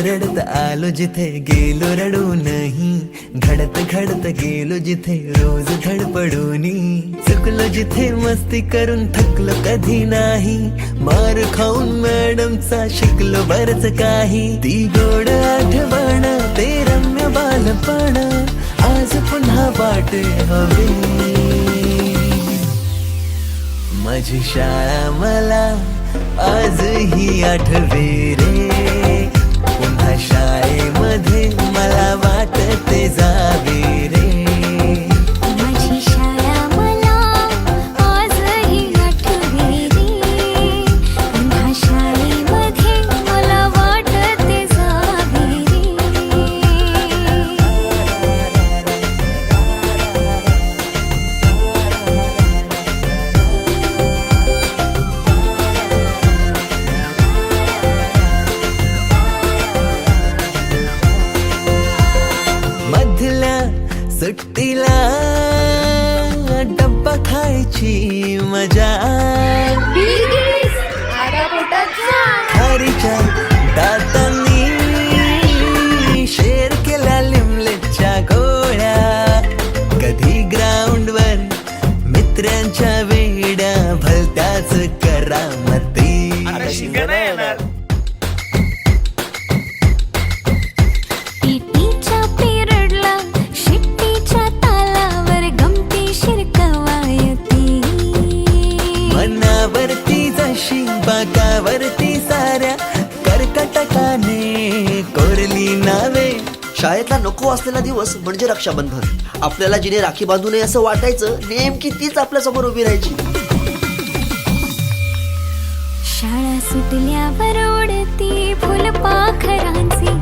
रडत आलो जिथे गेलो रडू नाही, घडत घडत गेलो जिथे रोज धडपडूनी, चुकलो जिथे मस्ती करून थकलो कधी नाही, मार खाऊन मॅडमचा शिकलो बरच काही, ती गोड आठवण ते रम्य बालपण आज पुन्हा वाटे हवे, माझी शाळा मला आजही आठवे रे, पुन्हा शाळेमध्ये मला वाटते जावे रे, माझी शाळा मला आजही आठवे रे, पुन्हा शाळेमध्ये मला वाटते जावे रे. मधल्या सुट्टीला डब्बा खायची मजा, खारीच्या दातांनी शेर केल्या लिमलेटच्या गोळ्या, कधी ग्राउंडवर मित्रांच्या वेड्या भलत्याच करामती, टीटीच्या पिरियडला शिट्टीच्या तालावर गमतीशीर कवायती, मनावरती जशी बाकावरती साऱ्या कर्कटकाने कोरली नावे. शाळेतला नको असलेला दिवस म्हणजे रक्षाबंधन. आपल्याला जिने राखी बांधू नये असं वाटायचं, नेमकी तीच आपल्या समोर उभी राहायची. शाळा सुटल्यावर उडती फुलपाखरांची